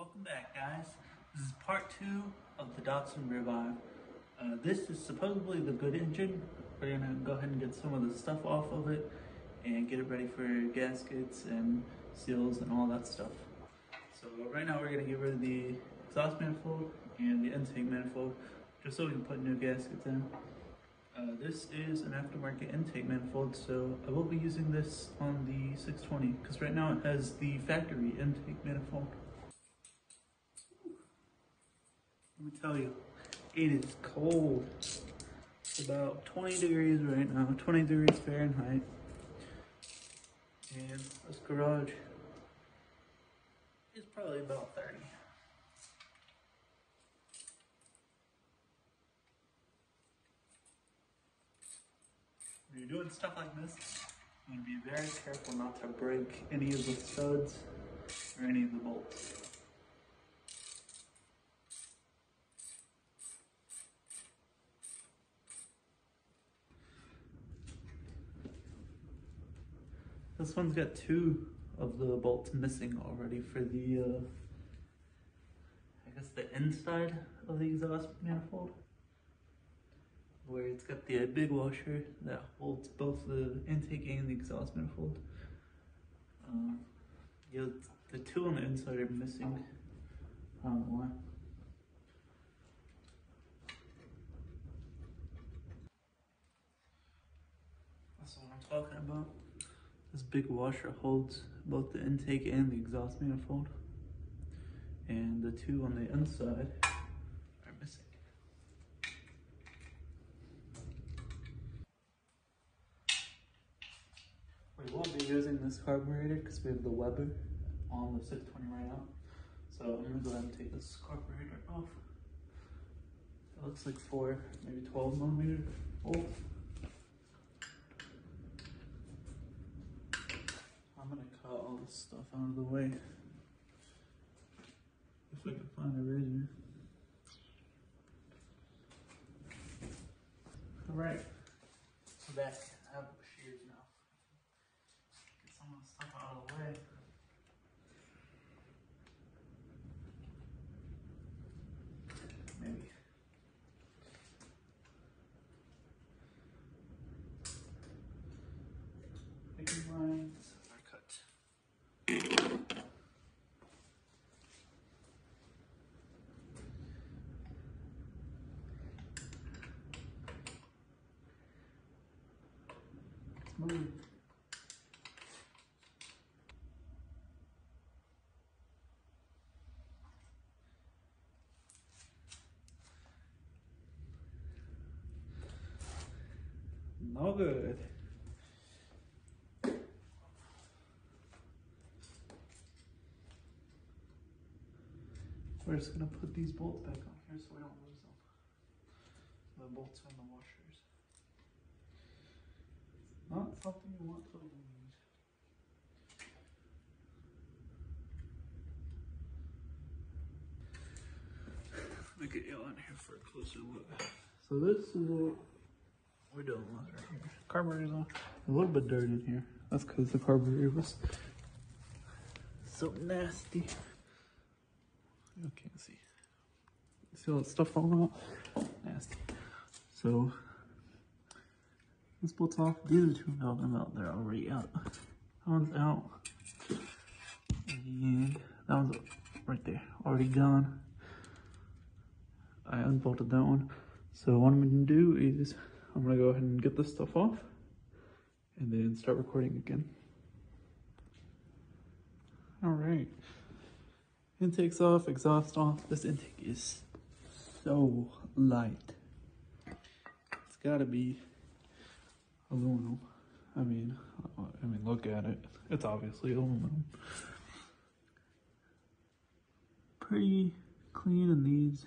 Welcome back, guys. This is part 2 of the Datsun Revive. This is supposedly the good engine. We're gonna go ahead and get some of the stuff off of it and get it ready for gaskets and seals and all that stuff. So right now we're gonna get rid of the exhaust manifold and the intake manifold just so we can put new gaskets in. This is an aftermarket intake manifold, so I will be using this on the 620 because right now it has the factory intake manifold. Let me tell you, it is cold. It's about 20 degrees right now, 20 degrees Fahrenheit. And this garage is probably about 30. When you're doing stuff like this, you want to be very careful not to break any of the studs or any of the bolts. This one's got 2 of the bolts missing already for the, I guess the inside of the exhaust manifold, where it's got the big washer that holds both the intake and the exhaust manifold. Yeah, the 2 on the inside are missing. I don't know why. That's what I'm talking about. This big washer holds both the intake and the exhaust manifold, and the 2 on the inside are missing. We won't be using this carburetor because we have the Weber on the 620 right now, so I'm going to go ahead and take this carburetor off. It looks like 4, maybe 12 millimeter bolt. I'm gonna cut all this stuff out of the way. If I can find a razor. Alright, we're back. I have shears now. Get some of the stuff out of the way. Maybe. Picking lines. Move. No good. We're just gonna put these bolts back on here so we don't lose them. The bolts are in the washers. Not something you want to lose. Let me get you on here for a closer look. So this is what we're doing right here. Carburetor's on. A little bit dirt in here. That's because the carburetor was so nasty. You can't see. See all that stuff falling out? Nasty. So this bolt's off. These are 2 of them out. They're already out. That one's out. And that one's right there. Already gone. I unbolted that one. So what I'm going to do is I'm going to go ahead and get this stuff off and then start recording again. Alright. Intake's off, exhaust off. This intake is so light. It's gotta be aluminum. I mean, look at it. It's obviously aluminum. Pretty clean in these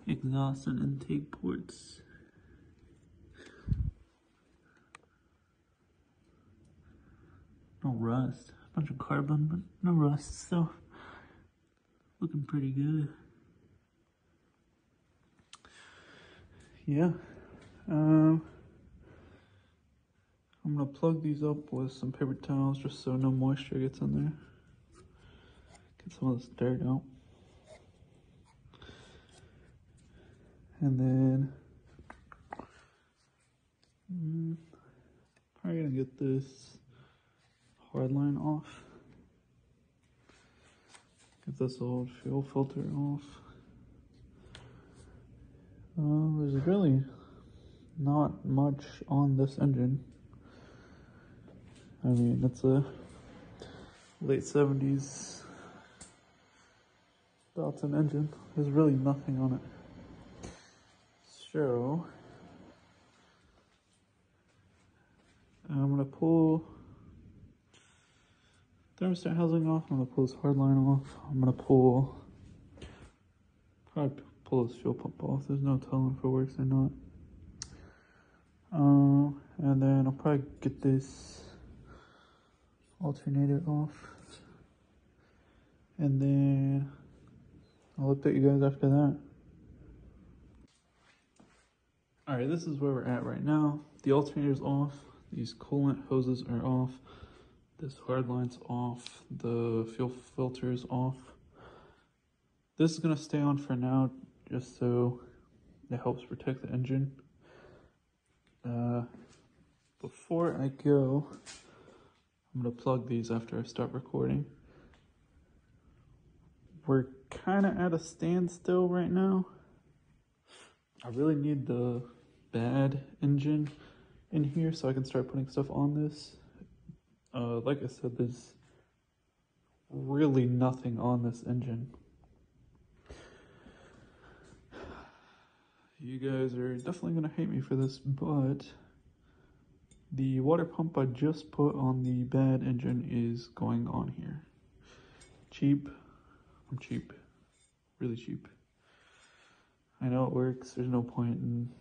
exhaust and intake ports. No rust. A bunch of carbon, but no rust, so looking pretty good. Yeah. I'm gonna plug these up with some paper towels just so no moisture gets in there. some of this dirt out. And then probably gonna get this hard line off. Get this old fuel filter off. There's really not much on this engine. I mean, it's a late 70s Datsun engine. There's really nothing on it. So, I'm gonna pull thermostat housing off. I'm gonna pull this hard line off. I'm gonna probably pull this fuel pump off. There's no telling if it works or not. And then I'll probably get this alternator off. And then I'll update you guys after that. Alright, this is where we're at right now. The alternator's off. These coolant hoses are off. This hard line's off. The fuel filter's off. This is gonna stay on for now, just so it helps protect the engine. Before I go, I'm gonna plug these after I stop recording. We're kind of at a standstill right now. I really need the bad engine in here so I can start putting stuff on this. Like I said, there's really nothing on this engine. You guys are definitely gonna hate me for this, but the water pump I just put on the bad engine is going on here. Cheap. I'm cheap. Really cheap. I know it works. There's no point in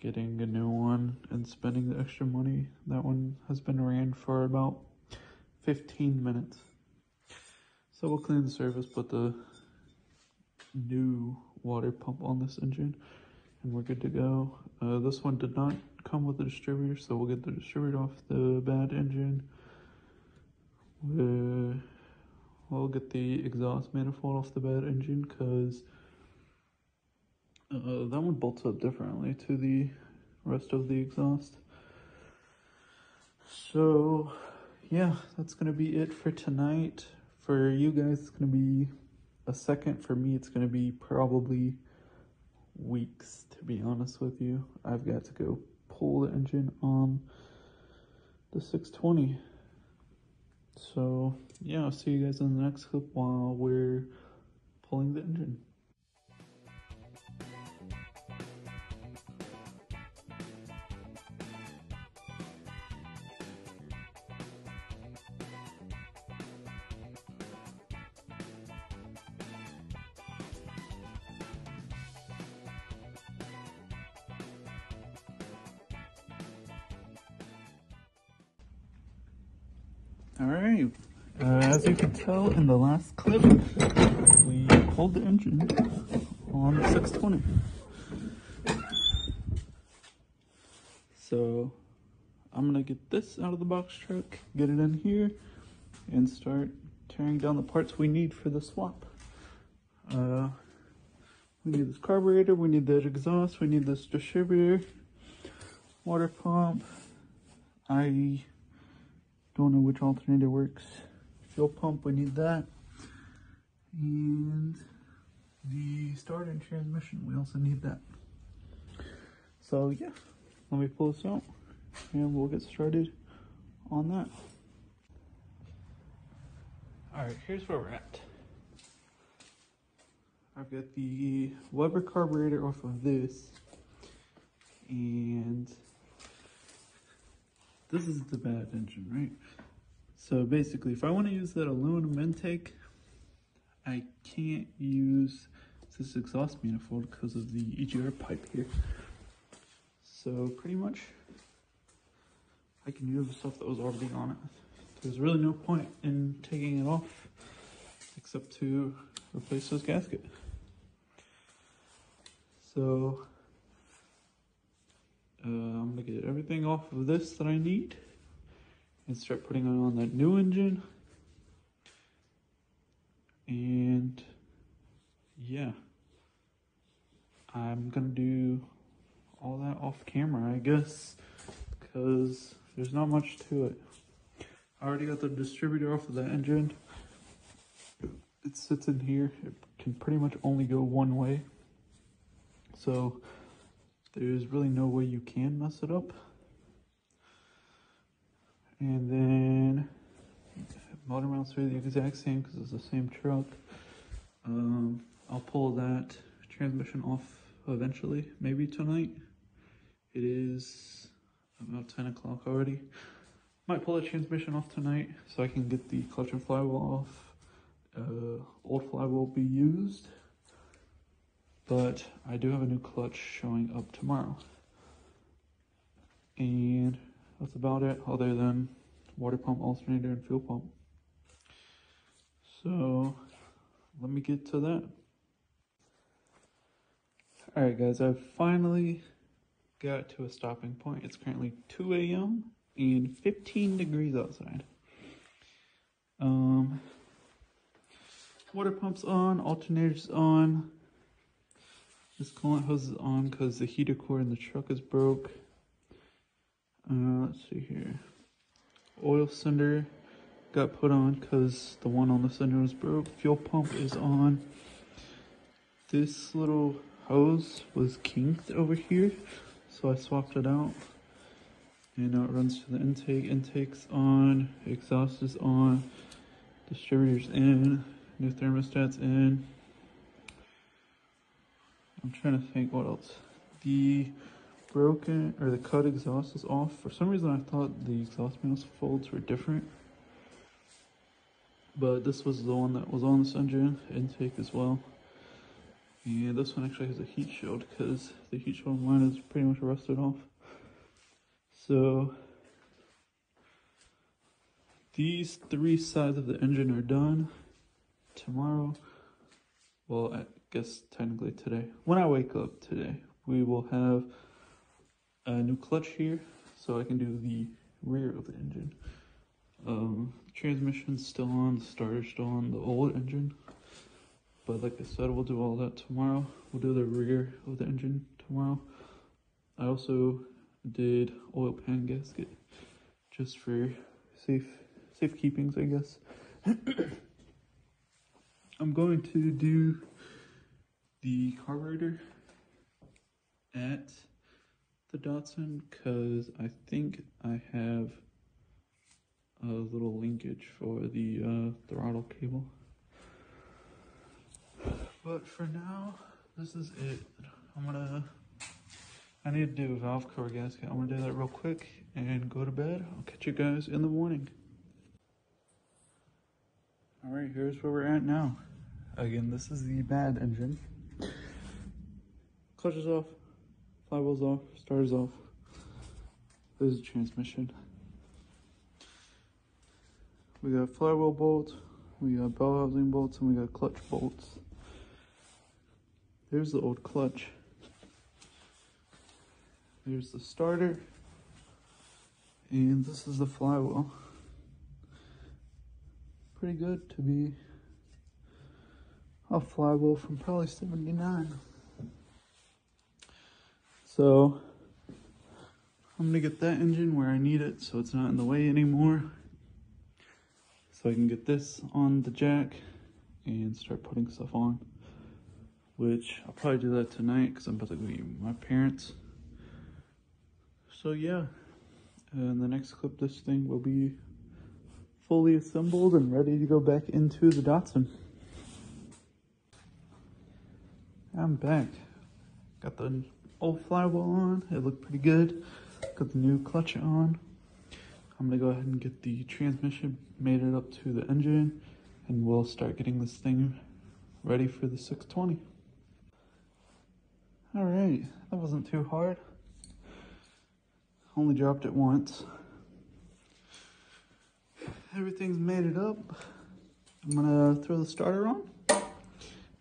getting a new one and spending the extra money. That one has been ran for about 15 minutes. So we'll clean the surface, put the new water pump on this engine, and we're good to go. This one did not come with a distributor, so we'll get the distributor off the bad engine. We'll get the exhaust manifold off the bad engine, because that one bolts up differently to the rest of the exhaust. So yeah, that's gonna be it for tonight. For you guys, it's gonna be a second. For me, it's gonna be probably weeks, to be honest with you. I've got to go pull the engine on the 620. So yeah, I'll see you guys in the next clip while we're pulling the engine. Alright, as you can tell in the last clip, we pulled the engine on the 620. So I'm gonna get this out of the box truck, get it in here, and start tearing down the parts we need for the swap. We need this carburetor, we need the exhaust, we need this distributor, water pump. I don't know which alternator works. Fuel pump, we need that. And the starter and transmission, we also need that. So yeah, let me pull this out and we'll get started on that. Alright, here's where we're at. I've got the Weber carburetor off of this, and this is the bad engine, right? So basically, if I want to use that aluminum intake, I can't use this exhaust manifold because of the EGR pipe here. So pretty much, I can use the stuff that was already on it. There's really no point in taking it off except to replace this gasket. So I'm gonna get everything off of this that I need and start putting it on that new engine. And yeah, I'm gonna do all that off camera, I guess, because there's not much to it. I already got the distributor off of the engine. It sits in here. It can pretty much only go one way, so there's really no way you can mess it up. And then motor mounts are the exact same because it's the same truck. I'll pull that transmission off eventually, maybe tonight. It is about 10 o'clock already. Might pull the transmission off tonight so I can get the clutch and flywheel off. Old flywheel will be used, but I do have a new clutch showing up tomorrow. And that's about it, other than water pump, alternator, and fuel pump. So let me get to that. Alright guys, I've finally got to a stopping point. It's currently 2 a.m. and 15 degrees outside. Water pump's on, alternator's on. This coolant hose is on because the heater core in the truck is broke. Let's see here. Oil cylinder got put on because the one on the cylinder was broke. Fuel pump is on. This little hose was kinked over here, so I swapped it out. And now it runs to the intake. Intake's on, exhaust is on, distributor's in, new thermostat's in. I'm trying to think what else. The broken or the cut exhaust is off. For some reason I thought the exhaust manifolds were different, but this was the one that was on this engine, intake as well. And this one actually has a heat shield because the heat shield on mine is pretty much rusted off. So these 3 sides of the engine are done. Tomorrow, well, I guess technically today, when I wake up today, we will have a new clutch here, so I can do the rear of the engine. Transmission's still on, the starter's still on the old engine. But like I said, we'll do all that tomorrow. We'll do the rear of the engine tomorrow. I also did oil pan gasket just for safekeepings, I guess. I'm going to do the carburetor at the Datsun because I think I have a little linkage for the throttle cable. But for now, this is it. I need to do a valve cover gasket. I'm gonna do that real quick and go to bed. I'll catch you guys in the morning. All right, here's where we're at now. Again, this is the bad engine. Clutch is off, flywheel's off, starter's off. There's the transmission. We got flywheel bolts, we got bell housing bolts, and we got clutch bolts. There's the old clutch. There's the starter. And this is the flywheel. Pretty good to be a flywheel from probably 79. So I'm gonna get that engine where I need it so it's not in the way anymore. So I can get this on the jack and start putting stuff on. Which I'll probably do that tonight because I'm about to go eat with my parents. So yeah, in the next clip this thing will be fully assembled and ready to go back into the Datsun. I'm back. Got the old flywheel on, it looked pretty good. Got the new clutch on. I'm gonna go ahead and get the transmission mated up to the engine and we'll start getting this thing ready for the 620. All right, that wasn't too hard. Only dropped it once. Everything's mated up. I'm gonna throw the starter on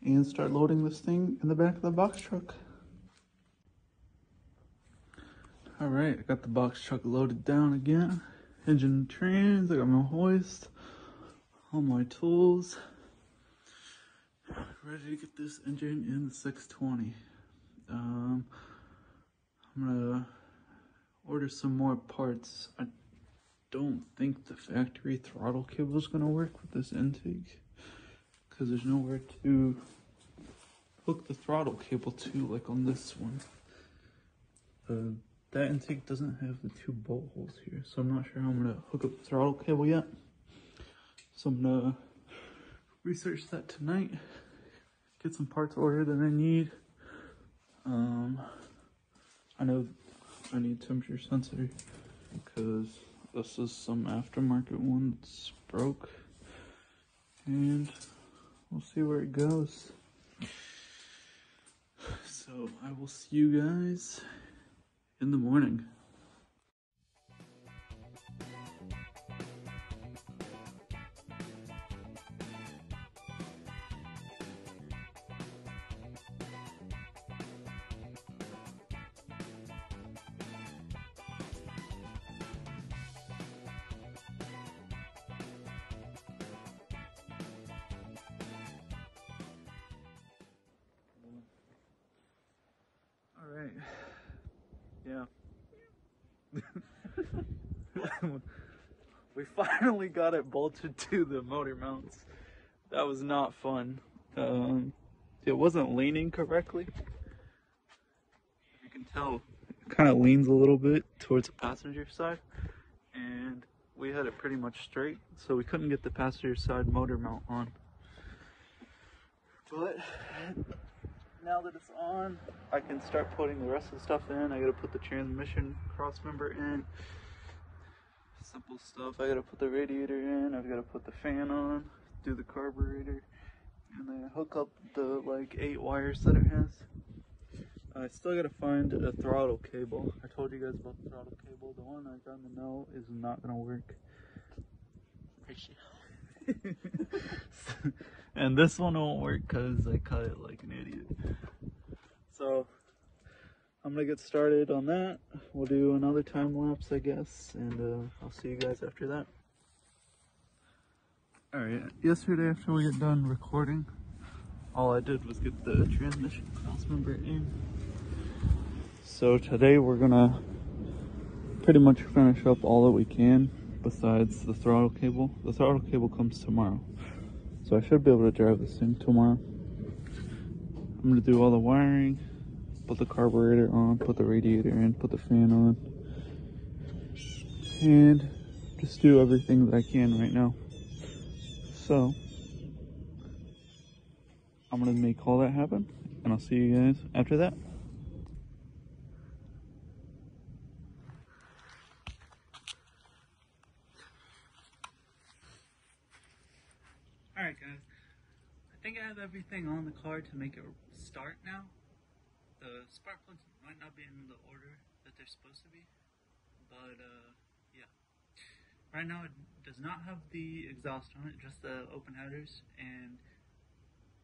and start loading this thing in the back of the box truck. All right, I got the box truck loaded down again. Engine and trans, I got my hoist, all my tools. ready to get this engine in the 620. I'm gonna order some more parts. I don't think the factory throttle cable is gonna work with this intake because there's nowhere to hook the throttle cable to, like on this one. That intake doesn't have the 2 bolt holes here, so I'm not sure how I'm gonna hook up the throttle cable yet. So I'm gonna research that tonight, get some parts ordered that I need. I know I need temperature sensor because this is some aftermarket one that's broke, and we'll see where it goes. So I will see you guys in the morning. All right. Yeah. We finally got it bolted to the motor mounts. That was not fun. It wasn't leaning correctly. You can tell it kind of leans a little bit towards the passenger side, and we had it pretty much straight, so we couldn't get the passenger side motor mount on. But now that it's on, I can start putting the rest of the stuff in. I gotta put the transmission cross member in. Simple stuff. I gotta put the radiator in. I've gotta put the fan on, do the carburetor, and then hook up the like 8 wires that it has. I still gotta find a throttle cable. I told you guys about the throttle cable. The one I got in the know is not gonna work. And this one won't work because I cut it like an idiot. So I'm gonna get started on that. We'll do another time lapse, I guess, and I'll see you guys after that. Alright, yesterday after we get done recording, all I did was get the transmission cross member in. So today we're gonna pretty much finish up all that we can besides the throttle cable. The throttle cable comes tomorrow, so I should be able to drive this thing tomorrow. I'm gonna do all the wiring, put the carburetor on, put the radiator in, put the fan on, and just do everything that I can right now. So I'm gonna make all that happen, and I'll see you guys after that. Alright guys, I think I have everything on the car to make it start now. The spark plugs might not be in the order that they're supposed to be, but yeah. Right now it does not have the exhaust on it, just the open headers, and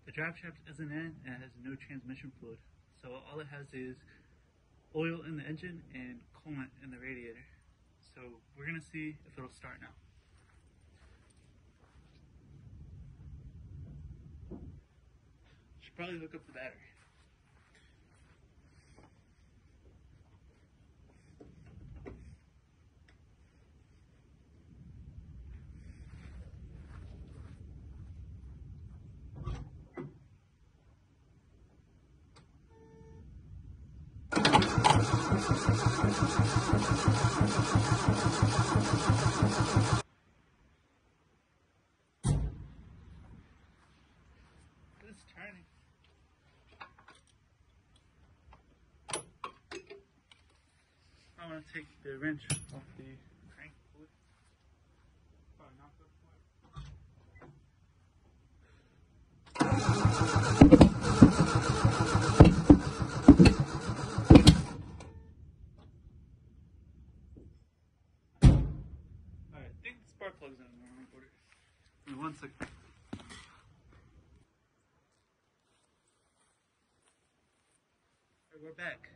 the drive shaft isn't in, and it has no transmission fluid. So all it has is oil in the engine and coolant in the radiator. So we're gonna see if it'll start now. Should probably hook up the battery. It's turning. I'm gonna take the wrench off the crank fluid. Probably not good for it. Alright, I think the spark plug's in the wrong order. Give me 1 second. Alright, we're back.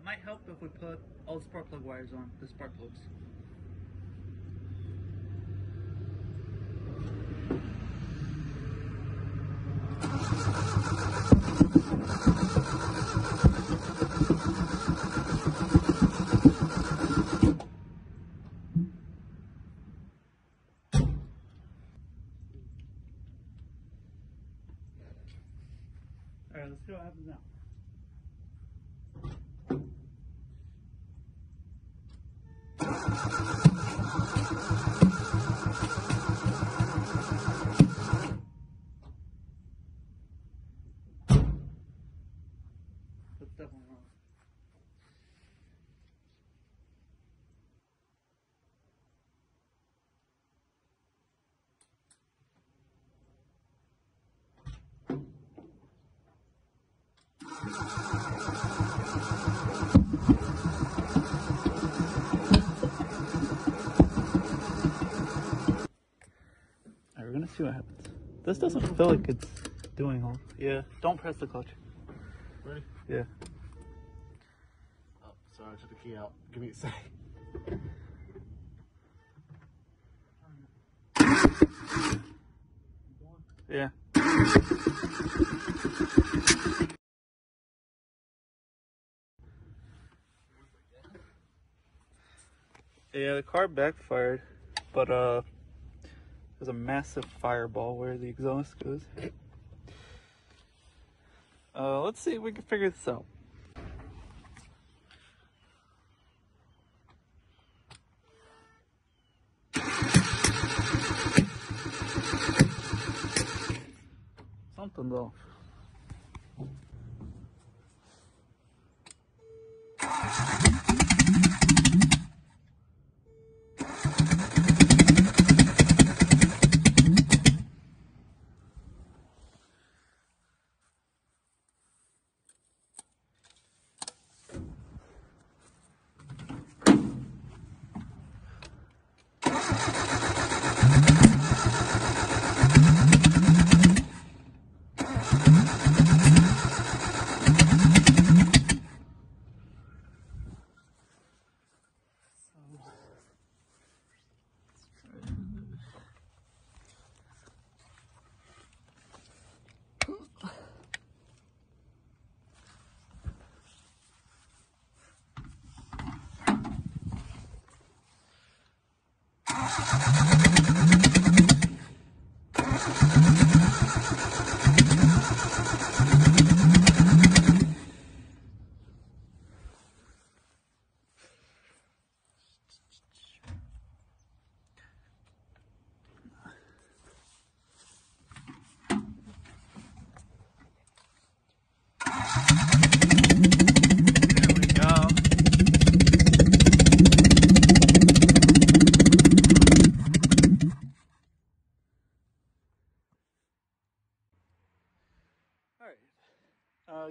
Might help if we put all the spark plug wires on, the spark plugs. Alright, let's see what happens now. That's definitely wrong. Alright, we're gonna see what happens. This doesn't feel like it's doing all. Yeah, don't press the clutch. Ready? Yeah. Oh, sorry, I took the key out. Give me a sec. Yeah. Yeah, the car backfired, but there's a massive fireball where the exhaust goes. Let's see if we can figure this out. Something's off.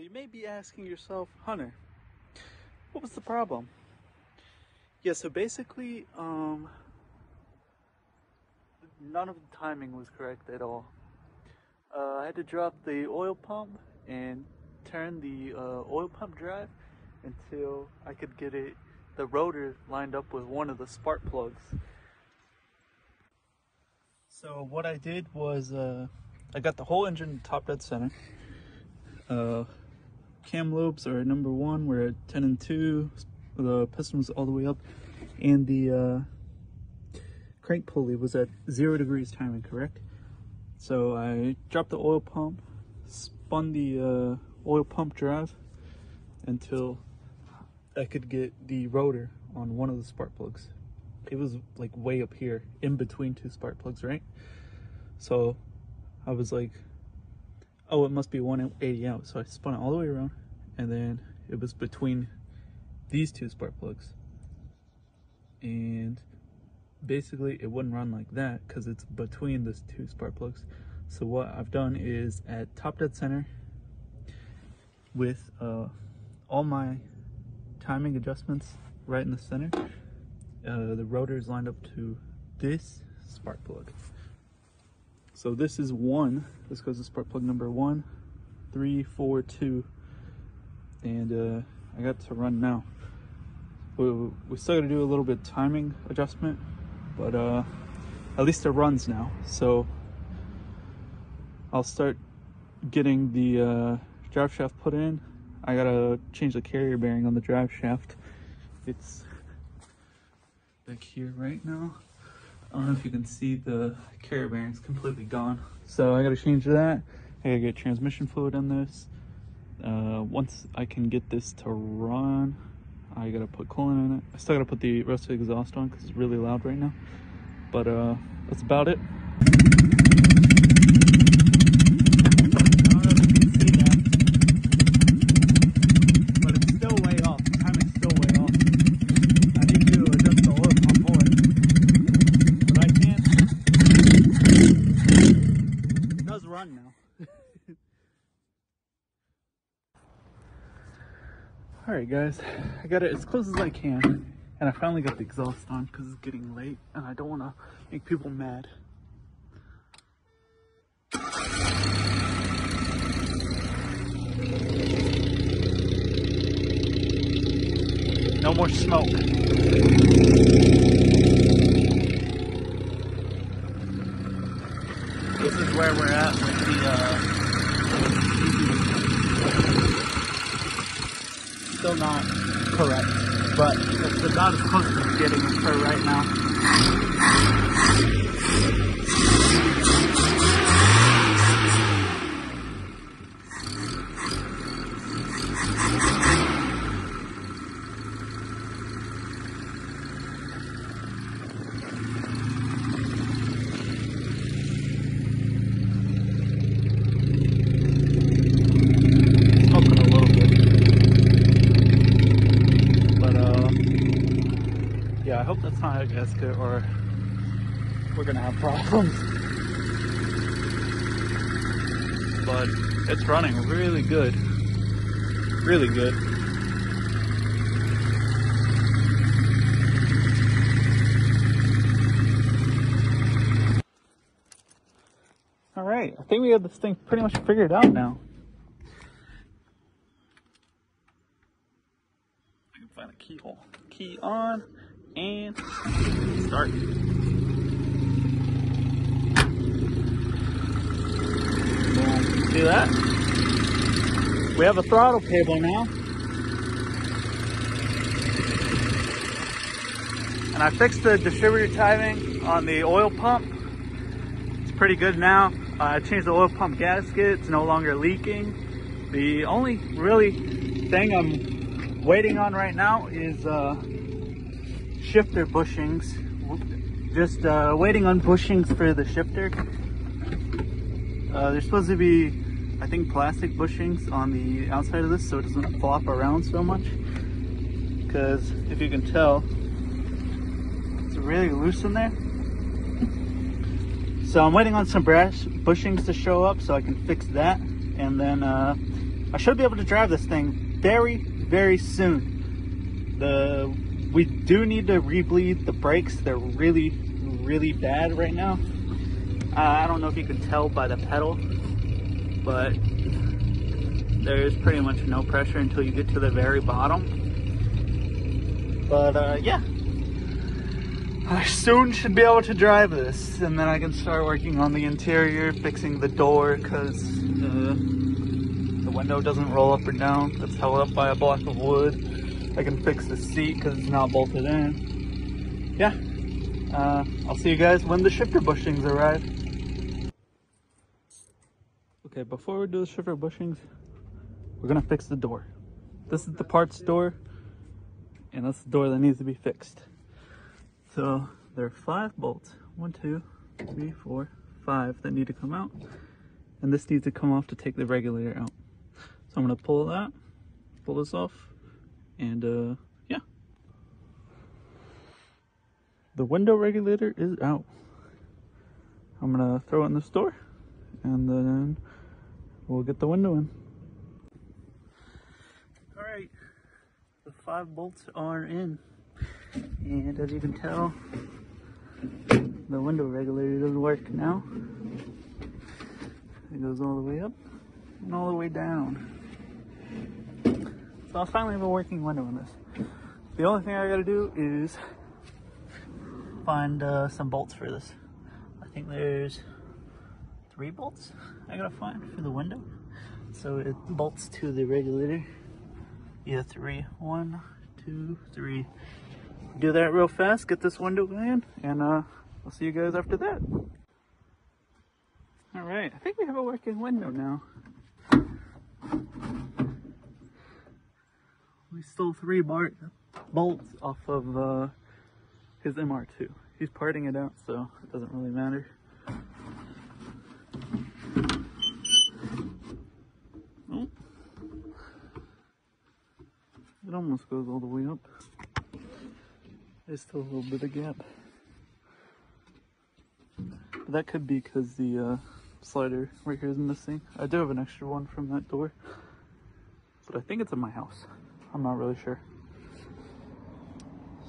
You may be asking yourself, Hunter, what was the problem? Yeah, so basically, none of the timing was correct at all. I had to drop the oil pump and turn the oil pump drive until I could get the rotor lined up with one of the spark plugs. So what I did was I got the whole engine top dead center. Cam lobes are number 1, we're at 10 and 2, the piston was all the way up, and the crank pulley was at 0 degrees timing, correct? So I dropped the oil pump, spun the oil pump drive until I could get the rotor on one of the spark plugs. It was like way up here, in between 2 spark plugs, right? So I was like, oh, it must be 180 out. So I spun it all the way around, and then it was between these 2 spark plugs. And basically it wouldn't run like that because it's between those 2 spark plugs. So what I've done is at top dead center with all my timing adjustments right in the center, the rotor is lined up to this spark plug. So this is 1, this goes to spark plug number 1, 3, 4, 2, and I got to run now. We still got to do a little bit of timing adjustment, but at least it runs now. So I'll start getting the drive shaft put in. I gotta change the carrier bearing on the drive shaft. It's back here right now. I don't know if you can see the carrier bearing's completely gone. So I gotta change that. I gotta get transmission fluid in this. Once I can get this to run, I gotta put coolant in it. I still gotta put the rest of the exhaust on because it's really loud right now. But that's about it. Now. Alright guys, I got it as close as I can, and I finally got the exhaust on because it's getting late and I don't want to make people mad. No more smoke. This is where we're at with the still not correct, but it's about as close as it's getting for right now. Yeah, I hope that's not a gasket or we're gonna have problems. But it's running really good. Really good. Alright, I think we have this thing pretty much figured out now. I can find a keyhole. Key on. And start. See that? We have a throttle cable now. And I fixed the distributor timing on the oil pump. It's pretty good now. I changed the oil pump gasket. It's no longer leaking. The only really thing I'm waiting on right now is shifter bushings. Just waiting on bushings for the shifter. There's supposed to be, I think, plastic bushings on the outside of this so it doesn't flop around so much. Because if you can tell, it's really loose in there. So I'm waiting on some brass bushings to show up so I can fix that. And then I should be able to drive this thing very, very soon. We do need to rebleed the brakes. They're really, really bad right now. I don't know if you can tell by the pedal, but there's pretty much no pressure until you get to the very bottom. But yeah, I soon should be able to drive this, and then I can start working on the interior, fixing the door, because the window doesn't roll up or down. It's held up by a block of wood. I can fix the seat because it's not bolted in. Yeah, I'll see you guys when the shifter bushings arrive. Okay, before we do the shifter bushings, we're gonna fix the door. This is the parts door, and that's the door that needs to be fixed. So there are 5 bolts. 1, 2, 3, 4, 5 that need to come out, and this needs to come off to take the regulator out. So I'm gonna pull this off. And yeah, the window regulator is out. I'm gonna throw it in this door and then we'll get the window in. All right, the 5 bolts are in, and as you can tell, the window regulator doesn't work now. It goes all the way up and all the way down. So I'll finally have a working window in this. The only thing I gotta do is find some bolts for this. I think there's 3 bolts I gotta find for the window. So it bolts to the regulator. Yeah, 3. 1, 2, 3. Do that real fast, get this window in, and I'll see you guys after that. All right, I think we have a working window now. We stole 3 bolts off of his MR2. He's parting it out, so it doesn't really matter. Oh. It almost goes all the way up. There's still a little bit of gap. But that could be because the slider right here is missing. I do have an extra one from that door, but I think it's in my house. I'm not really sure.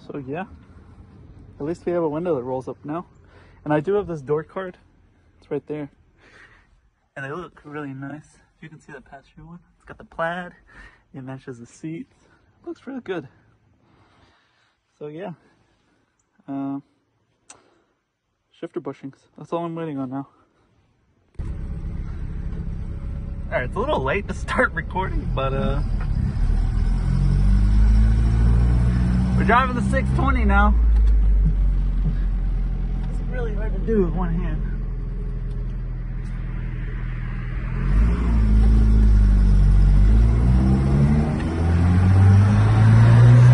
So yeah, at least we have a window that rolls up now. And I do have this door card. It's right there. And they look really nice. You can see the passenger one. It's got the plaid. It matches the seats. It looks really good. So yeah. Shifter bushings. That's all I'm waiting on now. Alright, it's a little late to start recording, but we're driving the 620 now. It's really hard to do with one hand.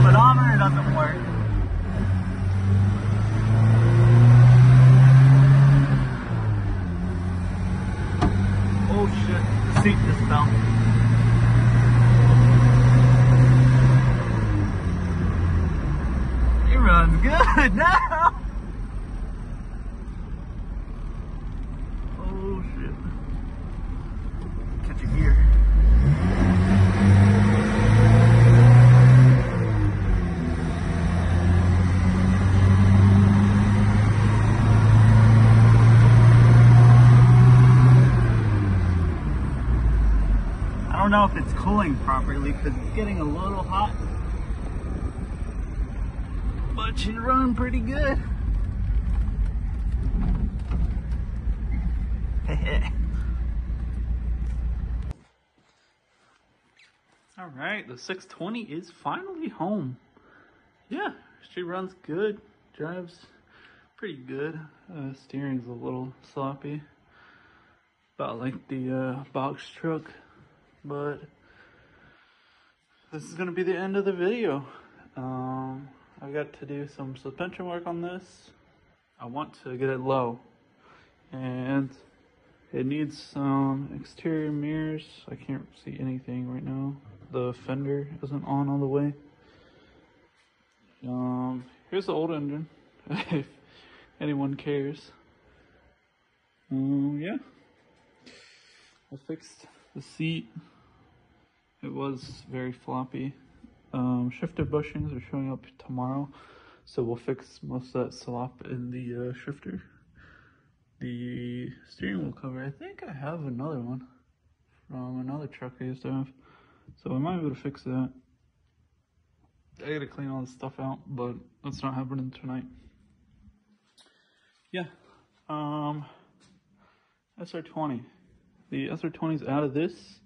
Speedometer doesn't work. Oh shit, the seat just fell. It runs good now. Oh shit. Catch a gear. I don't know if it's cooling properly because it's getting a little hot, but should run pretty good. All right, the 620 is finally home. Yeah, she runs good, drives pretty good. Steering's a little sloppy, about like the box truck. But this is going to be the end of the video. I got to do some suspension work on this. I want to get it low, and it needs some exterior mirrors. I can't see anything right now. The fender isn't on all the way. Here's the old engine, if anyone cares. Yeah, I fixed the seat. It was very floppy. Shifter bushings are showing up tomorrow, so we'll fix most of that slop in the shifter. The steering wheel cover, I think I have another one from another truck I used to have, so I might be able to fix that. I gotta clean all this stuff out, but that's not happening tonight. Yeah, SR20. The SR20 is out of this.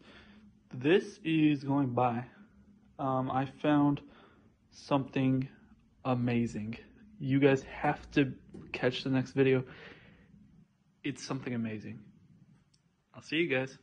This is going by. I found something amazing. You guys have to catch the next video. It's something amazing. I'll see you guys.